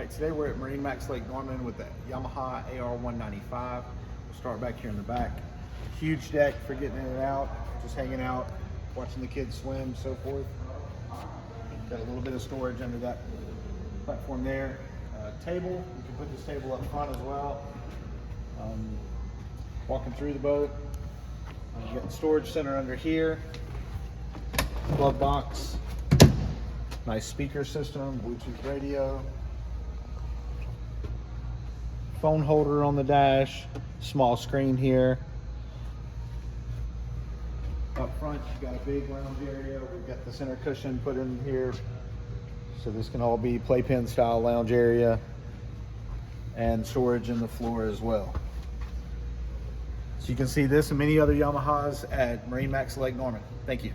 right, today we're at MarineMax Lake Norman with the Yamaha AR195. We'll start back here in the back. Huge deck for getting in and out, just hanging out, watching the kids swim, so forth. Got a little bit of storage under that platform there. Table, you can put this table up front as well. Walking through the boat, you got the storage center under here, glove box, nice speaker system, Bluetooth radio, phone holder on the dash, small screen here. Up front, you've got a big lounge area. We've got the center cushion put in here. So this can all be playpen style lounge area, and storage in the floor as well. So you can see this and many other Yamahas at MarineMax Lake Norman. Thank you.